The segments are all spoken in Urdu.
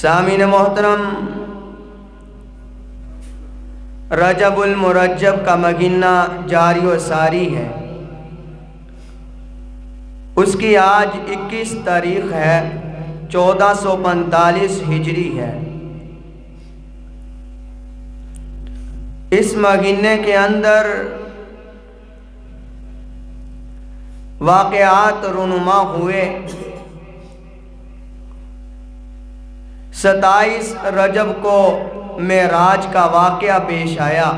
سامعین محترم، رجب المرجب کا مہینہ جاری و ساری ہے۔ اس کی آج 21 تاریخ ہے، 1445 ہجری ہے۔ اس مہینے کے اندر واقعات رونما ہوئے۔ 27 رجب کو معراج کا واقعہ پیش آیا۔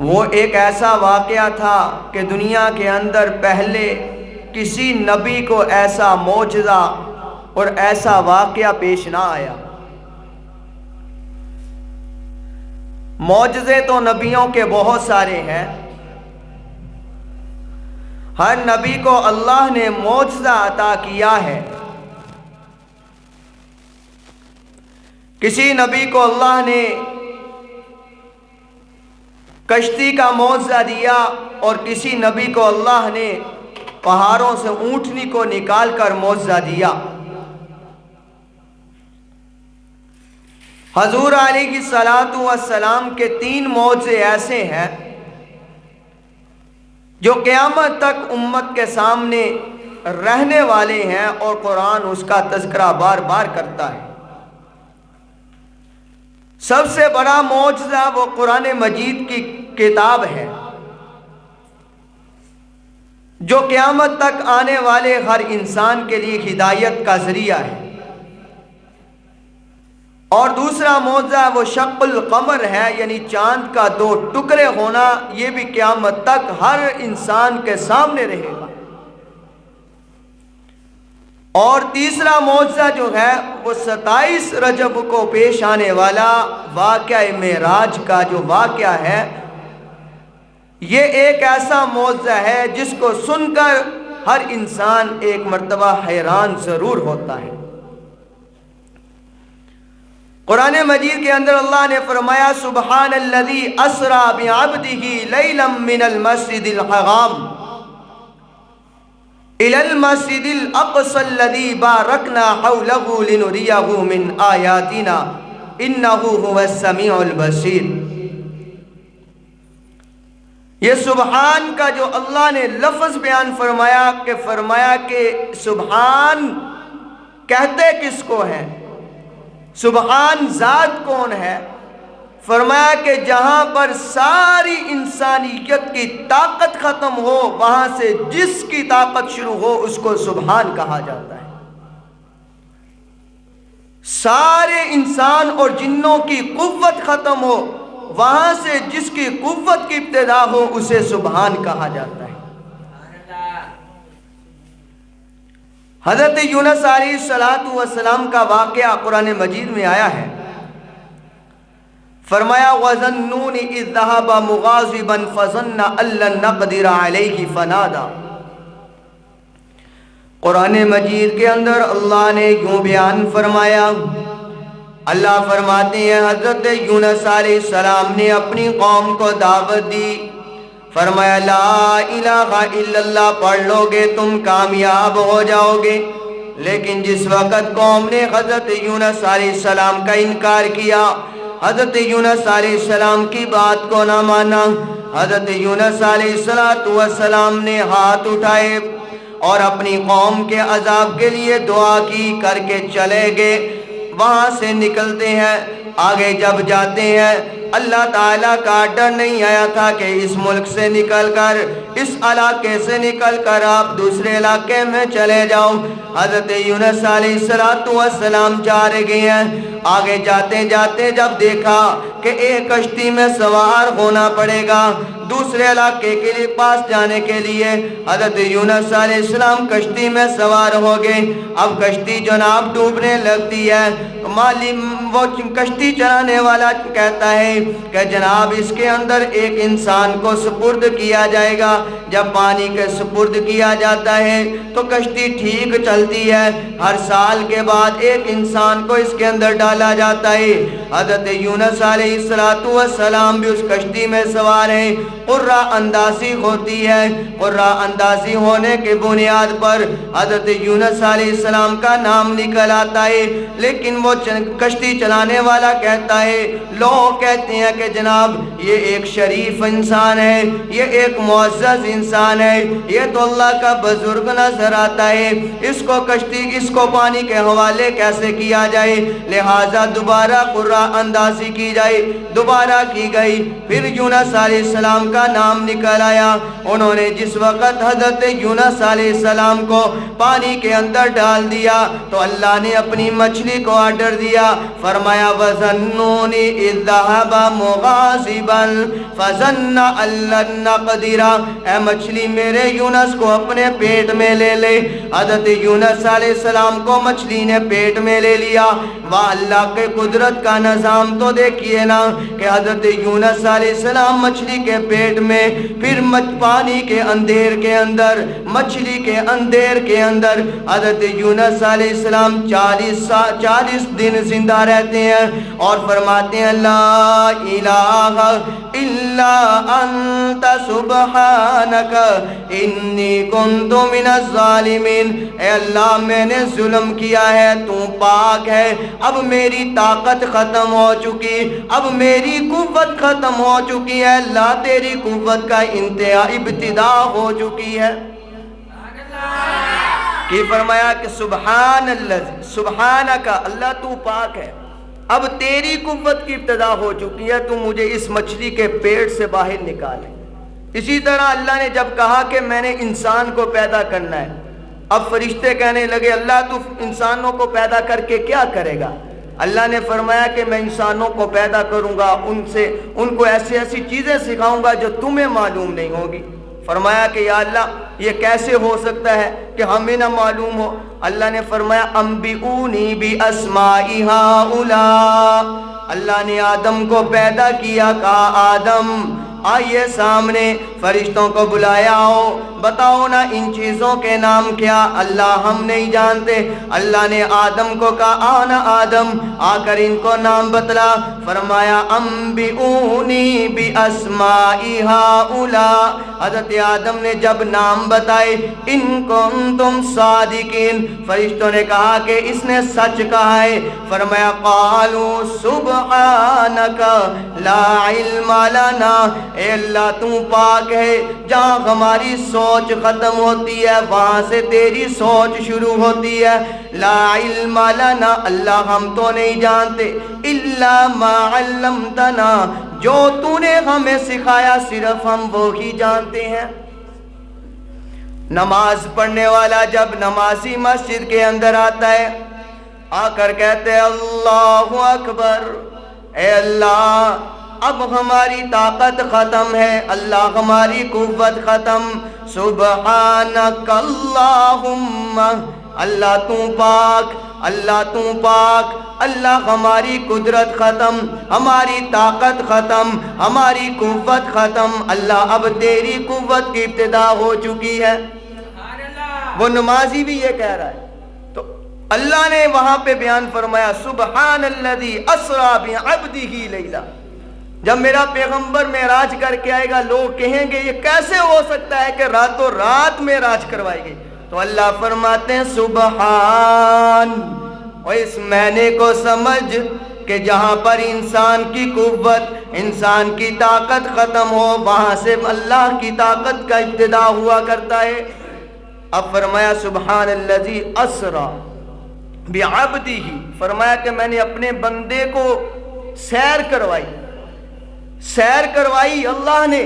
وہ ایک ایسا واقعہ تھا کہ دنیا کے اندر پہلے کسی نبی کو ایسا معجزہ اور ایسا واقعہ پیش نہ آیا۔ معجزے تو نبیوں کے بہت سارے ہیں، ہر نبی کو اللہ نے معجزہ عطا کیا ہے۔ کسی نبی کو اللہ نے کشتی کا معجزہ دیا اور کسی نبی کو اللہ نے پہاڑوں سے اونٹنی کو نکال کر معجزہ دیا۔ حضور علیہ الصلاۃ والسلام کے 3 معجزے ایسے ہیں جو قیامت تک امت کے سامنے رہنے والے ہیں اور قرآن اس کا تذکرہ بار بار کرتا ہے۔ سب سے بڑا معجزہ وہ قرآن مجید کی کتاب ہے جو قیامت تک آنے والے ہر انسان کے لیے ہدایت کا ذریعہ ہے۔ اور دوسرا معجزہ وہ شق القمر ہے، یعنی چاند کا 2 ٹکڑے ہونا، یہ بھی قیامت تک ہر انسان کے سامنے رہے گا۔ اور تیسرا معجزہ جو ہے وہ 27 رجب کو پیش آنے والا واقعہ معراج کا جو واقعہ ہے، یہ ایک ایسا معجزہ ہے جس کو سن کر ہر انسان ایک مرتبہ حیران ضرور ہوتا ہے۔ قرآن مجید کے اندر اللہ نے فرمایا، سبحان الذی اسری بعبدہ لیلا من المسجد الحرام الی المسجد الاقصی الذی بارکنا حولہ لنریہ من آیاتنا انہ هو السمیع البصیر۔ یہ سبحان کا جو اللہ نے لفظ بیان فرمایا کہ سبحان کہتے کس کو ہیں، سبحان ذات کون ہے؟ فرمایا کہ جہاں پر ساری انسانیت کی طاقت ختم ہو، وہاں سے جس کی طاقت شروع ہو اس کو سبحان کہا جاتا ہے۔ سارے انسان اور جنوں کی قوت ختم ہو، وہاں سے جس کی قوت کی ابتدا ہو اسے سبحان کہا جاتا ہے۔ حضرت یونس علیہ السلام کا واقعہ قرآن مجید میں آیا ہے۔ فرمایا وَظَنُّونِ إِذْ ذَهَبَ مُغَاضِبًا فَظَنَّ أَن لَّن نَّقْدِرَ عَلَيْهِ فَنَادَىٰ۔ قرآن مجید کے اندر اللہ نے یوں بیان فرمایا، اللہ فرماتے ہیں حضرت یونس علیہ السلام نے اپنی قوم کو دعوت دی، فرمایا لا الہ الا اللہ پڑھ لو گے تم کامیاب ہو جاؤ گے۔ لیکن جس وقت قوم نے حضرت یونس علیہ السلام کا انکار کیا، حضرت یونس علیہ السلام کی بات کو نہ مانا، حضرت یونس علیہ السلام نے ہاتھ اٹھائے اور اپنی قوم کے عذاب کے لیے دعا کی کر کے چلے گئے۔ وہاں سے نکلتے ہیں، آگے جب جاتے ہیں، اللہ تعالیٰ کا ڈر نہیں آیا تھا کہ اس ملک سے نکل کر، اس علاقے سے نکل کر آپ دوسرے علاقے میں چلے جاؤ۔ حضرت یونس علیہ السلام جا رہے ہیں، آگے جاتے جاتے جب دیکھا کہ ایک کشتی میں سوار ہونا پڑے گا دوسرے علاقے کے لیے پاس جانے کے لیے، حضرت یونس علیہ السلام کشتی میں سوار ہو گئے۔ اب کشتی جناب ڈوبنے لگتی ہے، وہ کشتی چلانے والا کہتا ہے کہ جناب اس کے اندر ایک انسان کو سپرد کیا جائے گا۔ جب پانی کے سپرد کیا جاتا ہے تو کشتی ٹھیک چلتی ہے، ہر سال کے بعد ایک انسان کو اس کے اندر ڈالا جاتا ہے۔ حضرت یونس علیہ السلام بھی اس کشتی میں سوار ہیں. قرہ اندازی ہوتی ہے. قرہ اندازی ہونے کے بنیاد پر حضرت یونس علیہ السلام کا نام نکل آتا ہے. لیکن وہ کشتی چلانے والا کہتا ہے، لوگ کہتے ہیں کہ جناب یہ ایک شریف انسان ہے، یہ ایک معزز انسان ہے، یہ تو اللہ کا بزرگ نظر آتا ہے، اس کو کشتی اس کو پانی کے حوالے کیسے کیا جائے؟ لہٰذا دوبارہ قرہ اندازی کی جائے. دوبارہ کی گئی. پھر یونس علیہ السلام کا نام نکل آیا. انہوں نے جس وقت حضرت یونس علیہ السلام کو پانی کے اندر ڈال دیا تو اللہ نے اپنی مچھلی کو آرڈر دیا. فرمایا وَظَنُّونِ إِذْ ذَهَبَ مُغَاضِبًا فَظَنَّ أَن لَّن نَّقْدِرَ، اے مچھلی میرے یونس کو اپنے پیٹ میں لے لے. حضرت یونس علیہ السلام کو مچھلی نے پیٹ میں لے لیا. واہ اللہ کے قدرت کا نظام تو دیکھیے نا کہ حضرت یونس علیہ السلام مچھلی کے پیٹ میں، پھر پانی کے اندھیر کے اندر، مچھلی کے اندھیر کے اندر حضرت یونس علیہ السلام 40 دن زندہ رہتے ہیں اور فرماتے ہیں لا الہ الا انت سبحانک انی کنت من الظالمین. اے اللہ میں نے ظلم کیا ہے، تو پاک ہے. اب میری طاقت ختم ہو چکی، اب میری قوت ختم ہو چکی ہے. اللہ تیری قوت کا انتہا ابتدا ہو چکی ہے. کہ فرمایا کہ سبحان اللہ سبحانک، اللہ تو پاک ہے، اب تیری قوت کی ابتدا ہو چکی ہے، تو مجھے اس مچھلی کے پیٹ سے باہر نکالے. اسی طرح اللہ نے جب کہا کہ میں نے انسان کو پیدا کرنا ہے، اب فرشتے کہنے لگے اللہ تو انسانوں کو پیدا کر کے کیا کرے گا؟ اللہ نے فرمایا کہ میں انسانوں کو پیدا کروں گا، ان کو ایسی ایسی چیزیں سکھاؤں گا جو تمہیں معلوم نہیں ہوگی. فرمایا کہ یا اللہ یہ کیسے ہو سکتا ہے کہ ہمیں نہ معلوم ہو؟ اللہ نے فرمایا انبئونی باسماء ہؤلاء. اللہ نے آدم کو پیدا کیا، کہا آدم آئیے سامنے، فرشتوں کو بلایا، ہو بتاؤ نا ان چیزوں کے نام کیا؟ اللہ ہم نہیں جانتے. اللہ نے آدم کو کہا آنا آدم، آ کر ان کو نام بتلا. فرمایا انبئونی باسماء ہؤلاء. حضرت آدم نے جب نام بتائے ان کنتم صادقین، فرشتوں نے کہا کہ اس نے سچ کہا ہے. فرمایا قالوا سبحانک لا علم لنا، اے اللہ تو پاک ہے، جہاں ہماری سوچ ختم ہوتی ہے وہاں سے تیری سوچ شروع ہوتی ہے. لا علم لنا، اللہ ہم تو نہیں جانتے، الا ما علمتنا، جو تو نے ہمیں سکھایا صرف ہم وہی جانتے ہیں. نماز پڑھنے والا جب نمازی مسجد کے اندر آتا ہے، آ کر کہتے ہیں اللہ اکبر، اے اللہ اب ہماری طاقت ختم ہے، اللہ ہماری قوت ختم. سبحانک اللہم، اللہ تو پاک، اللہ تو پاک، اللہ ہماری قدرت ختم، ہماری طاقت ختم، ہماری قوت ختم. اللہ اب تیری قوت کی ابتدا ہو چکی ہے. وہ نمازی بھی یہ کہہ رہا ہے. تو اللہ نے وہاں پہ بیان فرمایا سبحان الذی اسری بعبدہ لیلا. جب میرا پیغمبر معراج کر کے آئے گا لوگ کہیں گے یہ کیسے ہو سکتا ہے کہ راتوں رات معراج کروائی گئی؟ تو اللہ فرماتے ہیں سبحان، اور اس معنی کو سمجھ کہ جہاں پر انسان کی قوت، انسان کی طاقت ختم ہو وہاں سے اللہ کی طاقت کا ابتدا ہوا کرتا ہے. اب فرمایا سبحان الذی اسری بعبدہ، فرمایا کہ میں نے اپنے بندے کو سیر کروائی، سیر کروائی اللہ نے.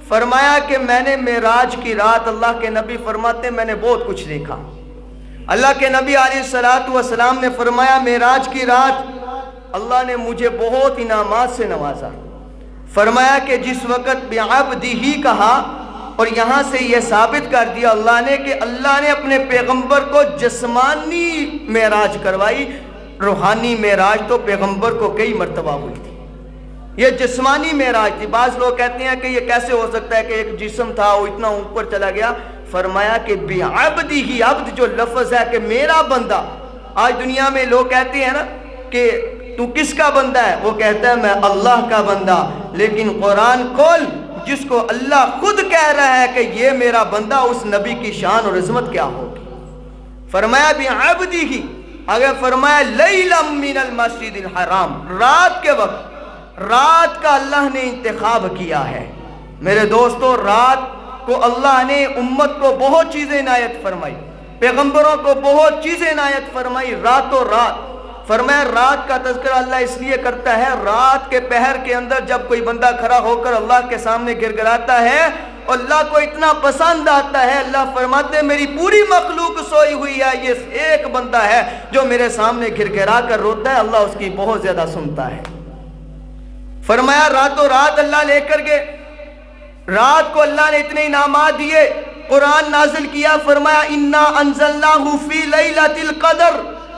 فرمایا کہ میں نے معراج کی رات، اللہ کے نبی فرماتے میں نے بہت کچھ دیکھا. اللہ کے نبی علیہ السلام نے فرمایا معراج کی رات اللہ نے مجھے بہت انعامات سے نوازا. فرمایا کہ جس وقت بعبدہ کہا اور یہاں سے یہ ثابت کر دیا اللہ نے کہ اللہ نے اپنے پیغمبر کو جسمانی معراج کروائی، روحانی معراج تو پیغمبر کو کئی مرتبہ ہوئی تھی، یہ جسمانی معراج تھی. بعض لوگ کہتے ہیں کہ یہ کیسے ہو سکتا ہے کہ ایک جسم تھا وہ اتنا اوپر چلا گیا. فرمایا کہ بعبدہ، عبد جو لفظ ہے کہ میرا بندہ. آج دنیا میں لوگ کہتے ہیں نا کہ تو کس کا بندہ ہے؟ وہ کہتا ہے میں اللہ کا بندہ. لیکن قرآن کھول، جس کو اللہ خود کہہ رہا ہے کہ یہ میرا بندہ، اس نبی کی شان اور عظمت کیا ہوگی. فرمایا بعبدہ، اگر فرمایا لیلا من المسجد الحرام، رات کے وقت، رات کا اللہ نے انتخاب کیا ہے. میرے دوستو، رات کو اللہ نے امت کو بہت چیزیں عنایت فرمائی، پیغمبروں کو بہت چیزیں عنایت فرمائی. راتوں رات فرمایا رات کا تذکرہ اللہ اس لیے کرتا ہے، رات کے پہر کے اندر جب کوئی بندہ کھڑا ہو کر اللہ کے سامنے گر گراتا ہے، اللہ کو اتنا پسند آتا ہے، اللہ فرماتے ہیں میری پوری مخلوق سوئی ہوئی ہے، یہ ایک بندہ ہے جو میرے سامنے گر گرا کر روتا ہے، اللہ اس کی بہت زیادہ سنتا ہے. فرمایا راتوں رات اللہ لے کر گئے، رات کو اللہ نے اتنے انعامات دیے، قرآن نازل کیا. فرمایا انا انزلناہ فی لیلۃ القدر،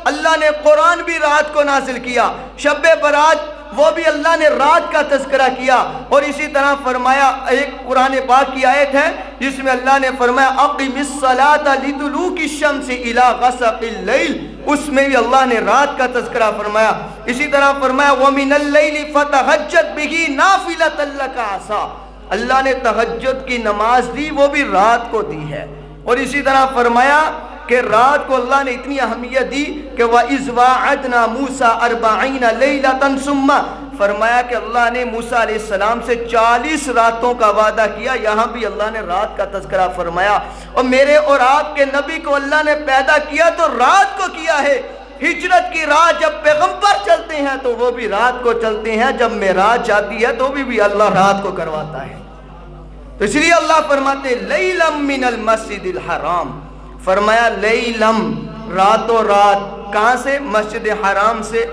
اللہ نے قرآن بھی رات کو نازل کیا. شب برات وہ بھی اللہ نے رات کا تذکرہ کیا. اور اسی طرح فرمایا ایک قرآن پاک کی آیت ہے جس میں اللہ نے فرمایا اقم الصلاۃ لدلوک الشمس الی غسق اللیل، اس میں بھی اللہ نے رات کا تذکرہ فرمایا. اسی طرح فرمایا ومن اللیل فتہجد بہ نافلۃ لک عسیٰ، اللہ نے تہجد کی نماز دی، وہ بھی رات کو دی ہے. اور اسی طرح فرمایا کہ رات کو اللہ نے اتنی اہمیت دی کہ وَإِذْ وَاعَدْنَا مُوسَىٰ 40 لَيْلَةً ثُمَّ، فرمایا کہ اللہ نے موسیٰ علیہ السلام سے 40 راتوں کا وعدہ کیا. یہاں بھی اللہ نے رات کا تذکرہ فرمایا. اور میرے اور آپ کے نبی کو اللہ نے پیدا کیا تو رات کو کیا ہے. ہجرت کی راہ جب پیغمبر چلتے ہیں تو وہ بھی رات کو چلتے ہیں، جب معراج جاتی ہے تو بھی اللہ رات کو کرواتا ہے. تو اس لیے اللہ فرماتے لیلم من المسجد الحرام، فرمایا لیلم راتوں رات، کہاں سے؟ مسجد حرام سے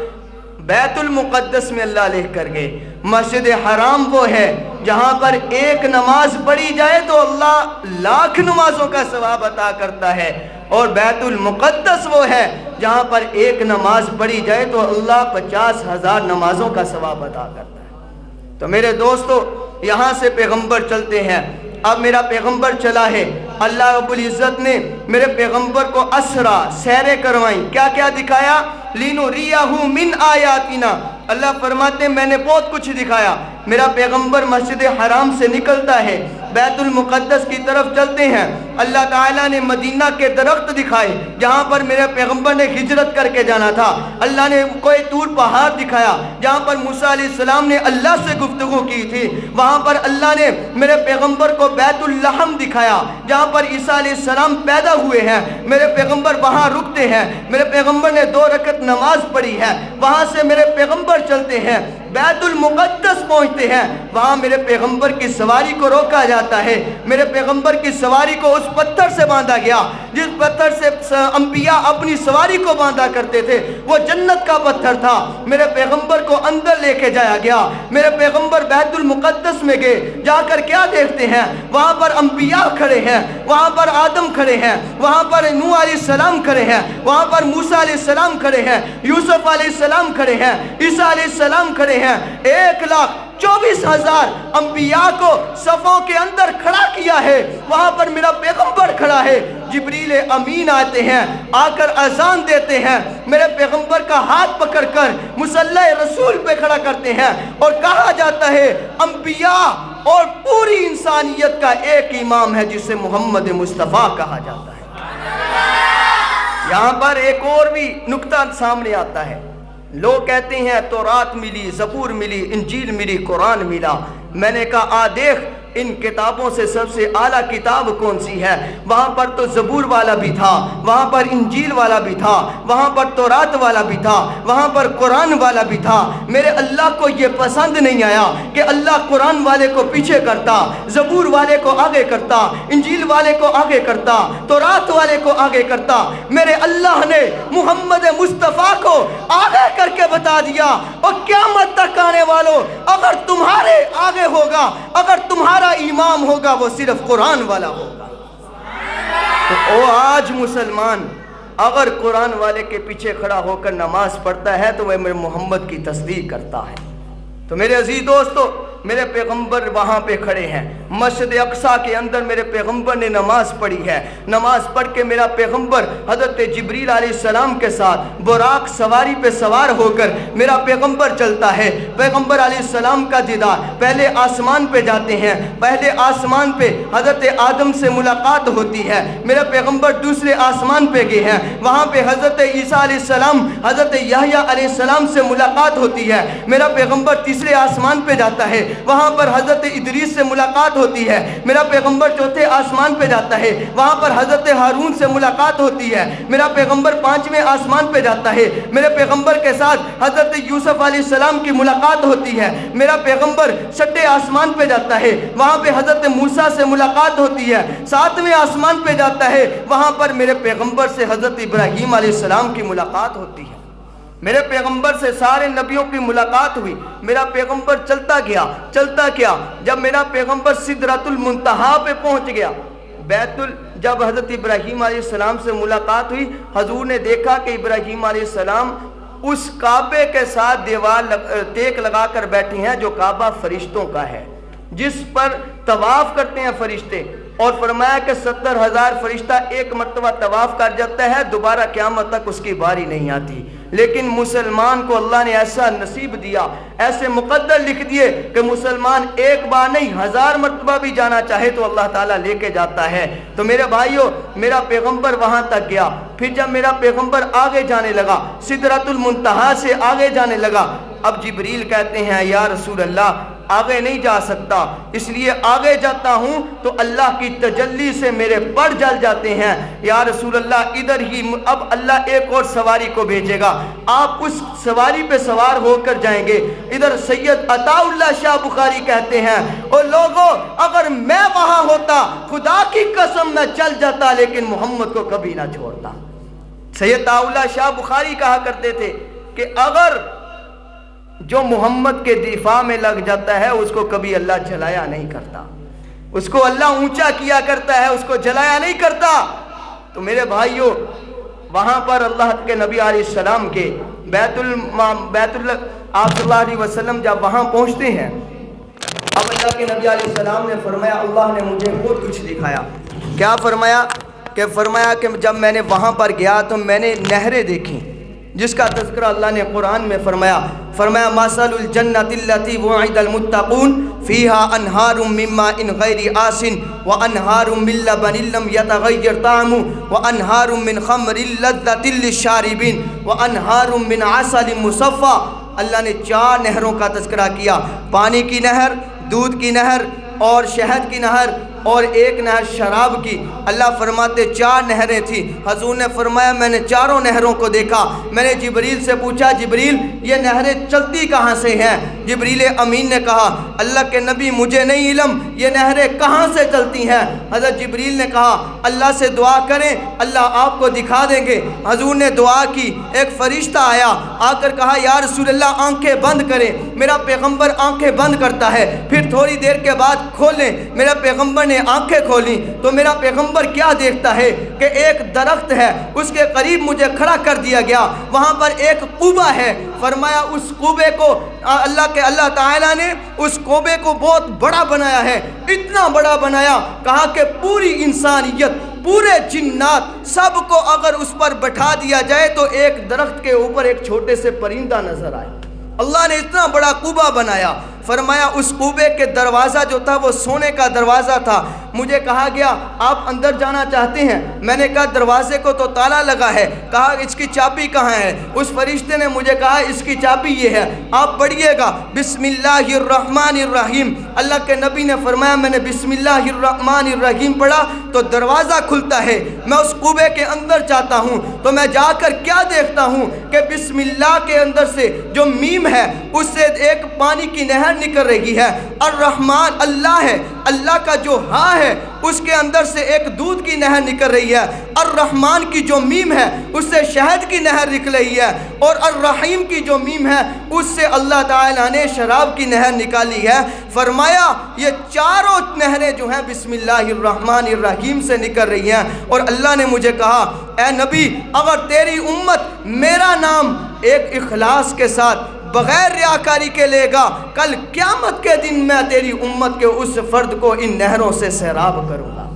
بیت المقدس میں اللہ لے کر گئے. مسجد حرام وہ ہے جہاں پر ایک نماز پڑھی جائے تو اللہ لاکھ نمازوں کا ثواب عطا کرتا ہے، اور بیت المقدس وہ ہے جہاں پر ایک نماز پڑھی جائے تو اللہ 50,000 نمازوں کا ثواب عطا کرتا ہے. تو میرے دوستو، یہاں سے پیغمبر چلتے ہیں. اب میرا پیغمبر چلا ہے، اللہ رب العزت نے میرے پیغمبر کو اسرا سیریں کروائیں. کیا کیا دکھایا؟ لِنُرِيَهُ مِنْ آیاتنا، اللہ فرماتے ہیں میں نے بہت کچھ دکھایا. میرا پیغمبر مسجد حرام سے نکلتا ہے، بیت المقدس کی طرف چلتے ہیں. اللہ تعالیٰ نے مدینہ کے درخت دکھائے جہاں پر میرے پیغمبر نے ہجرت کر کے جانا تھا. اللہ نے کوئی طور پہاڑ دکھایا جہاں پر موسیٰ علیہ السلام نے اللہ سے گفتگو کی تھی. وہاں پر اللہ نے میرے پیغمبر کو بیت اللحم دکھایا جہاں پر عیسیٰ علیہ السلام پیدا ہوئے ہیں. میرے پیغمبر وہاں رکتے ہیں، میرے پیغمبر نے 2 رکعت نماز پڑھی ہے. وہاں سے میرے پیغمبر چلتے ہیں، بیت المقدس پہنچتے ہیں. وہاں میرے پیغمبر کی سواری کو روکا جاتا ہے. میرے پیغمبر کی سواری کو اس پتھر سے باندھا گیا جس پتھر سے انبیاء اپنی سواری کو باندھا کرتے تھے، وہ جنت کا پتھر تھا. میرے پیغمبر کو اندر لے کے جایا گیا. میرے پیغمبر بیت المقدس میں گئے، جا کر کیا دیکھتے ہیں؟ وہاں پر انبیاء کھڑے ہیں، وہاں پر آدم کھڑے ہیں، وہاں پر نوح علیہ السلام کھڑے ہیں، وہاں پر موسیٰ علیہ السلام کھڑے ہیں، یوسف علیہ السلام کھڑے ہیں، عیسیٰ علیہ السلام کھڑے ہیں. 1,24,000 انبیاء کو صفوں کے اندر کھڑا کیا ہے. وہاں پر میرا پیغمبر کھڑا ہے. جبریل امین آتے ہیں، آ کر اذان دیتے ہیں. میرے پیغمبر کا ہاتھ پکڑ کر مصلی رسول پہ کھڑا کرتے ہیں اور کہا جاتا ہے انبیاء اور پوری انسانیت کا ایک امام ہے جسے محمد مصطفیٰ کہا جاتا ہے. یہاں پر ایک اور بھی نکتہ سامنے آتا ہے. لوگ کہتے ہیں تورات ملی، زبور ملی، انجیل ملی، قرآن ملا. میں نے کہا دیکھ ان کتابوں سے سب سے اعلیٰ کتاب کون سی ہے؟ وہاں پر تو زبور والا بھی تھا، وہاں پر انجیل والا بھی تھا، وہاں پر تورات والا بھی تھا، وہاں پر قرآن والا بھی تھا. میرے اللہ کو یہ پسند نہیں آیا کہ اللہ قرآن والے کو پیچھے کرتا، زبور والے کو آگے کرتا، انجیل والے کو آگے کرتا، تورات والے کو آگے کرتا. میرے اللہ نے محمد مصطفیٰ کو آگے کر کے بتا دیا اور قیامت تک آنے والوں اگر تمہارے آگے ہوگا، اگر تمہارا امام ہوگا وہ صرف قرآن والا ہوگا. تو آج مسلمان اگر قرآن والے کے پیچھے کھڑا ہو کر نماز پڑھتا ہے تو وہ میرے محمد کی تصدیق کرتا ہے. تو میرے عزیز دوستو، میرے پیغمبر وہاں پہ کھڑے ہیں، مسجد اقصیٰ کے اندر میرے پیغمبر نے نماز پڑھی ہے، نماز پڑھ کے میرا پیغمبر حضرت جبریل علیہ السلام کے ساتھ براق سواری پہ سوار ہو کر میرا پیغمبر چلتا ہے۔ پیغمبر علیہ السلام کا دیدار، پہلے آسمان پہ جاتے ہیں، پہلے آسمان پہ حضرت آدم سے ملاقات ہوتی ہے، میرے پیغمبر دوسرے آسمان پہ گئے ہیں، وہاں پہ حضرت عیسیٰ علیہ السلام حضرت یحییٰ علیہ السلام سے ملاقات ہوتی ہے، میرا پیغمبر تیسرے آسمان پہ جاتا ہے، وہاں پر حضرت ادریس سے ملاقات ہوتی ہے، میرا پیغمبر چوتھے آسمان پہ جاتا ہے، وہاں پر حضرت ہارون سے ملاقات ہوتی ہے، میرا پیغمبر پانچویں آسمان پہ جاتا ہے، میرے پیغمبر کے ساتھ حضرت یوسف علیہ السلام کی ملاقات ہوتی ہے، میرا پیغمبر چھٹے آسمان پہ جاتا ہے، وہاں پہ حضرت موسیٰ سے ملاقات ہوتی ہے، ساتویں آسمان پہ جاتا ہے، وہاں پر میرے پیغمبر سے حضرت ابراہیم علیہ السلام کی ملاقات ہوتی ہے، میرے پیغمبر سے سارے نبیوں کی ملاقات ہوئی، میرا پیغمبر چلتا گیا، جب میرا پیغمبر سدرۃ المنتہا پہ پہنچ گیا، جب حضرت ابراہیم علیہ السلام سے ملاقات ہوئی، حضور نے دیکھا کہ ابراہیم علیہ السلام اس کعبے کے ساتھ دیوار ٹیک لگا کر بیٹھے ہیں جو کعبہ فرشتوں کا ہے، جس پر طواف کرتے ہیں فرشتے، اور فرمایا کہ 70,000 فرشتہ ایک مرتبہ طواف کر جاتا ہے، دوبارہ قیامت تک اس کی باری نہیں آتی، لیکن مسلمان کو اللہ نے ایسا نصیب دیا، ایسے مقدر لکھ دیے کہ مسلمان ایک بار نہیں 1000 مرتبہ بھی جانا چاہے تو اللہ تعالیٰ لے کے جاتا ہے۔ تو میرے بھائیوں، میرا پیغمبر وہاں تک گیا، پھر جب میرا پیغمبر آگے جانے لگا، سدرۃ المنتہا سے آگے جانے لگا، اب جبریل کہتے ہیں یا رسول اللہ آگے نہیں جا سکتا، اس لیے آگے جاتا ہوں تو اللہ کی تجلی سے میرے پر جل جاتے ہیں، یا رسول اللہ ادھر ہی اب اللہ ایک اور سواری کو بھیجے گا، آپ اس سواری پہ سوار ہو کر جائیں گے۔ ادھر سید عطا اللہ شاہ بخاری کہتے ہیں او لوگوں، اگر میں وہاں ہوتا خدا کی قسم میں چل جاتا لیکن محمد کو کبھی نہ چھوڑتا۔ سید عطا اللہ شاہ بخاری کہا کرتے تھے کہ اگر جو محمد کے دفاع میں لگ جاتا ہے اس کو کبھی اللہ جلایا نہیں کرتا، اس کو اللہ اونچا کیا کرتا ہے، اس کو جلایا نہیں کرتا۔ تو میرے بھائیوں، وہاں پر اللہ کے نبی علیہ السلام کے بیت اللہ آپ صلی اللہ علیہ وسلم جب وہاں پہنچتے ہیں، اب اللہ کے نبی علیہ السلام نے فرمایا اللہ نے مجھے بہت کچھ دکھایا۔ کیا فرمایا کہ جب میں نے وہاں پر گیا تو میں نے نہریں دیکھی جس کا تذکرہ اللہ نے قرآن میں فرمایا مثل الجنۃ التی وعد المتقون فیہا انہار من ماء غیر آسن وانہار من لبن لم یتغیر طعمہ وانہار من خمر لذۃ للشاربین وانہار من عسل مصفی۔ اللہ نے 4 نہروں کا تذکرہ کیا، پانی کی نہر، دودھ کی نہر اور شہد کی نہر اور ایک نہر شراب کی۔ اللہ فرماتے 4 نہریں تھیں۔ حضور نے فرمایا میں نے 4 نہروں کو دیکھا، میں نے جبریل سے پوچھا جبریل یہ نہریں چلتی کہاں سے ہیں؟ جبریل امین نے کہا اللہ کے نبی مجھے نہیں علم یہ نہریں کہاں سے چلتی ہیں۔ حضرت جبریل نے کہا اللہ سے دعا کریں اللہ آپ کو دکھا دیں گے۔ حضور نے دعا کی، ایک فرشتہ آیا، آ کر کہا یا رسول اللہ آنکھیں بند کریں۔ میرا پیغمبر آنکھیں بند کرتا ہے، پھر تھوڑی دیر کے بعد کھولیں۔ میرا پیغمبر نے آنکھیں کھولی تو میرا پیغمبر کیا دیکھتا ہے کہ ایک درخت ہے، اس کے قریب مجھے کھڑا کر دیا گیا، وہاں پر ایک کوبہ ہے۔ فرمایا اس کوبے کو اللہ تعالیٰ نے اس کوبے کو بہت بڑا بنایا ہے، اتنا بڑا بنایا کہا کہ پوری انسانیت پورے جنات سب کو اگر اس پر بٹھا دیا جائے تو ایک درخت کے اوپر ایک چھوٹے سے پرندہ نظر آئے۔ اللہ نے اتنا بڑا کوبہ بنایا۔ فرمایا اس کوبے کے دروازہ جو تھا وہ سونے کا دروازہ تھا۔ مجھے کہا گیا آپ اندر جانا چاہتے ہیں؟ میں نے کہا دروازے کو تو تالا لگا ہے۔ کہا اس کی چابی کہاں ہے؟ اس فرشتے نے مجھے کہا اس کی چابی یہ ہے، آپ پڑھیے گا بسم اللہ الرحمن الرحیم۔ اللہ کے نبی نے فرمایا میں نے بسم اللہ الرحمن الرحیم پڑھا تو دروازہ کھلتا ہے۔ میں اس کوبے کے اندر جاتا ہوں تو میں جا کر کیا دیکھتا ہوں کہ بسم اللہ کے اندر سے جو میم ہے اس سے ایک پانی کی نہر نکل رہی ہے۔ الرحمن اللہ ہے، اللہ کا جو ہاں ہے اس کے اندر سے ایک دودھ کی نہر نکل رہی ہے۔ الرحمن کی جو میم ہے اس سے شہد کی نہر نکل رہی ہے، اور الرحیم کی جو میم ہے اس سے اللہ تعالیٰ نے شراب کی نہر نکالی ہے۔ فرمایا یہ 4 نہریں جو ہیں بسم اللہ الرحمن الرحیم سے نکل رہی ہیں، اور اللہ نے مجھے کہا اے نبی اگر تیری امت میرا نام ایک اخلاص کے ساتھ بغیر ریاکاری کے لے گا، کل قیامت کے دن میں تیری امت کے اس فرد کو ان نہروں سے سیراب کروں گا۔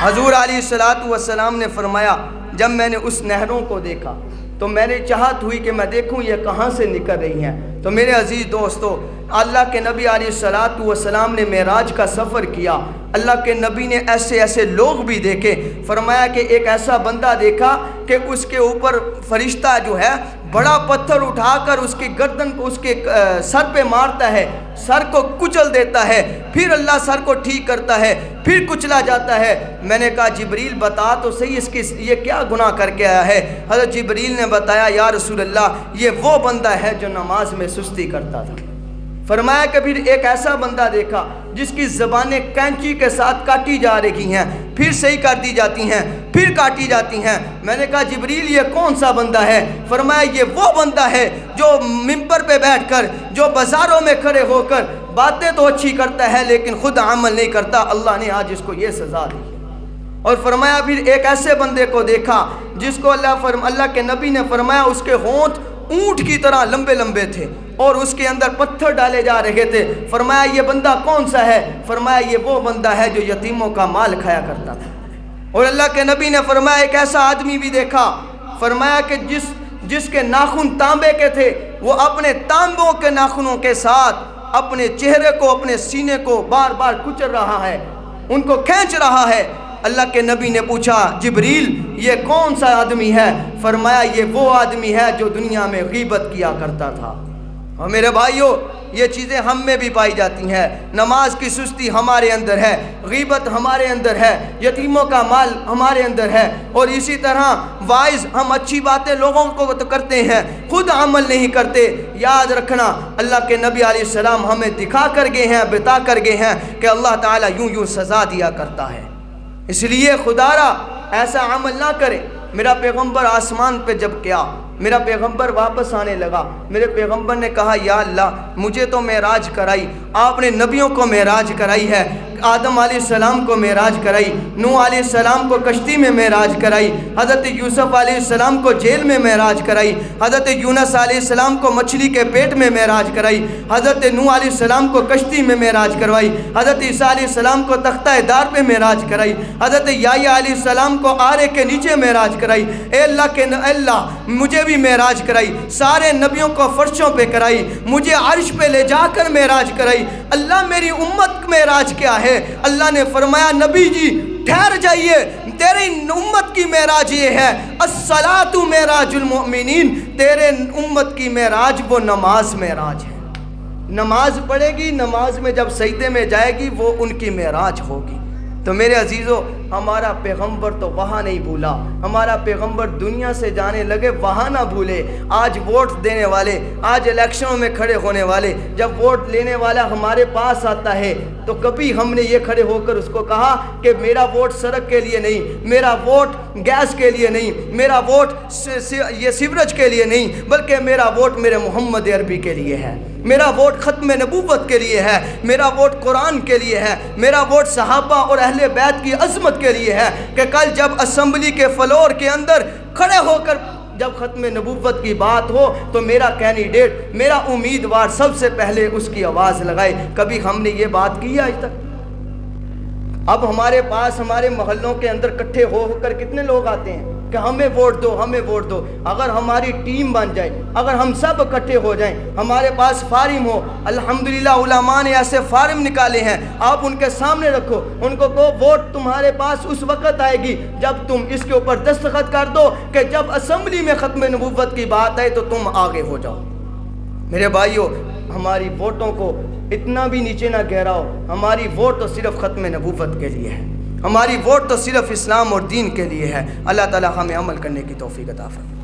حضور علیہ الصلوۃ والسلام نے فرمایا جب میں نے اس نہروں کو دیکھا تو میں نے چاہت ہوئی کہ میں دیکھوں یہ کہاں سے نکل رہی ہیں۔ تو میرے عزیز دوستو، اللہ کے نبی علیہ الصلوۃ والسلام نے معراج کا سفر کیا، اللہ کے نبی نے ایسے ایسے لوگ بھی دیکھے۔ فرمایا کہ ایک ایسا بندہ دیکھا کہ اس کے اوپر فرشتہ جو ہے بڑا پتھر اٹھا کر اس کی گردن کو اس کے سر پہ مارتا ہے، سر کو کچل دیتا ہے، پھر اللہ سر کو ٹھیک کرتا ہے، پھر کچلا جاتا ہے۔ میں نے کہا جبریل بتا تو صحیح اس کی یہ کیا گناہ کر کے آیا ہے؟ حضرت جبریل نے بتایا یا رسول اللہ یہ وہ بندہ ہے جو نماز میں سستی کرتا تھا۔ فرمایا کہ پھر ایک ایسا بندہ دیکھا جس کی زبانیں کینچی کے ساتھ کاٹی جا رہی ہیں، پھر صحیح کر دی جاتی ہیں، پھر کاٹی جاتی ہیں۔ میں نے کہا جبریل یہ کون سا بندہ ہے؟ فرمایا یہ وہ بندہ ہے جو ممبر پہ بیٹھ کر، جو بازاروں میں کھڑے ہو کر باتیں تو اچھی کرتا ہے لیکن خود عمل نہیں کرتا، اللہ نے آج اس کو یہ سزا دی۔ اور فرمایا پھر ایک ایسے بندے کو دیکھا جس کو اللہ کے نبی نے فرمایا اس کے ہونٹ اونٹ کی طرح لمبے لمبے تھے اور اس کے اندر پتھر ڈالے جا رہے تھے۔ فرمایا یہ بندہ کون سا ہے؟ فرمایا یہ وہ بندہ ہے جو یتیموں کا مال کھایا کرتا تھا۔ اور اللہ کے نبی نے فرمایا ایک ایسا آدمی بھی دیکھا، فرمایا کہ جس کے ناخن تانبے کے تھے وہ اپنے تانبوں کے ناخنوں کے ساتھ اپنے چہرے کو، اپنے سینے کو بار بار کچل رہا ہے، ان کو کھینچ رہا ہے۔ اللہ کے نبی نے پوچھا جبریل یہ کون سا آدمی ہے؟ فرمایا یہ وہ آدمی ہے جو دنیا میں غیبت کیا کرتا تھا۔ اور میرے بھائیو یہ چیزیں ہم میں بھی پائی جاتی ہیں، نماز کی سستی ہمارے اندر ہے، غیبت ہمارے اندر ہے، یتیموں کا مال ہمارے اندر ہے، اور اسی طرح وائز ہم اچھی باتیں لوگوں کو تو کرتے ہیں، خود عمل نہیں کرتے۔ یاد رکھنا اللہ کے نبی علیہ السلام ہمیں دکھا کر گئے ہیں، بتا کر گئے ہیں کہ اللہ تعالیٰ یوں یوں سزا دیا کرتا ہے، اس لیے خدا را ایسا عمل نہ کرے۔ میرا پیغمبر آسمان پہ جب گیا، میرا پیغمبر واپس آنے لگا، میرے پیغمبر نے کہا یا اللہ مجھے تو معراج کرائی، آپ نے نبیوں کو معراج کرائی ہے، آدم علیہ السلام کو معراج کرائی، نوح علیہ السلام کو کشتی میں معراج کرائی، حضرت یوسف علیہ السلام کو جیل میں معراج کرائی، حضرت یونس علیہ السلام کو مچھلی کے پیٹ میں معراج کرائی، حضرت نوح علیہ السلام کو کشتی میں معراج کروائی، حضرت عیسیٰ علیہ السلام کو تختہ دار پہ معراج کرائی، حضرت یحییٰ علیہ السلام کو آرے کے نیچے معراج کرائی۔ اے اللہ مجھے بھی معراج کرائی، سارے نبیوں کو فرشوں پہ کرائی، مجھے عرش پہ لے جا کر معراج کرائی۔ اللہ میری امت معراج کیا ہے؟ اللہ نے فرمایا نبی جی ٹھہر جائیے، تیری امت کی معراج یہ ہے، الصلاۃ معراج المؤمنین، تیرے امت کی معراج وہ نماز معراج ہے، نماز پڑھے گی، نماز میں جب سجدے میں جائے گی وہ ان کی معراج ہوگی۔ تو میرے عزیزو ہمارا پیغمبر تو وہاں نہیں بھولا، ہمارا پیغمبر دنیا سے جانے لگے وہاں نہ بھولے۔ آج ووٹ دینے والے، آج الیکشنوں میں کھڑے ہونے والے، جب ووٹ لینے والا ہمارے پاس آتا ہے تو کبھی ہم نے یہ کھڑے ہو کر اس کو کہا کہ میرا ووٹ سڑک کے لیے نہیں، میرا ووٹ گیس کے لیے نہیں، میرا ووٹ یہ سیوریج کے لیے نہیں، بلکہ میرا ووٹ میرے محمد عربی کے لیے ہے، میرا ووٹ ختم نبوت کے لیے ہے، میرا ووٹ قرآن کے لیے ہے، میرا ووٹ صحابہ اور اہل بیت کی عظمت کے لیے ہے کہ کل جب اسمبلی کے فلور کے اندر کھڑے ہو کر جب ختم نبوت کی بات ہو تو میرا کینڈیڈیٹ، میرا امیدوار سب سے پہلے اس کی آواز لگائے۔ کبھی ہم نے یہ بات کی آج تک؟ اب ہمارے پاس ہمارے محلوں کے اندر اکٹھے ہو کر کتنے لوگ آتے ہیں کہ ہمیں ووٹ دو، ہمیں ووٹ دو۔ اگر ہماری ٹیم بن جائے، اگر ہم سب اکٹھے ہو جائیں، ہمارے پاس فارم ہو، الحمدللہ علماء نے ایسے فارم نکالے ہیں، آپ ان کے سامنے رکھو، ان کو کہو ووٹ تمہارے پاس اس وقت آئے گی جب تم اس کے اوپر دستخط کر دو کہ جب اسمبلی میں ختم نبوت کی بات آئے تو تم آگے ہو جاؤ۔ میرے بھائیو ہماری ووٹوں کو اتنا بھی نیچے نہ گہراؤ، ہماری ووٹ تو صرف ختم نبوت کے لیے ہے، ہماری ووٹ تو صرف اسلام اور دین کے لیے ہے۔ اللہ تعالی ہمیں عمل کرنے کی توفیق عطا فرمائے۔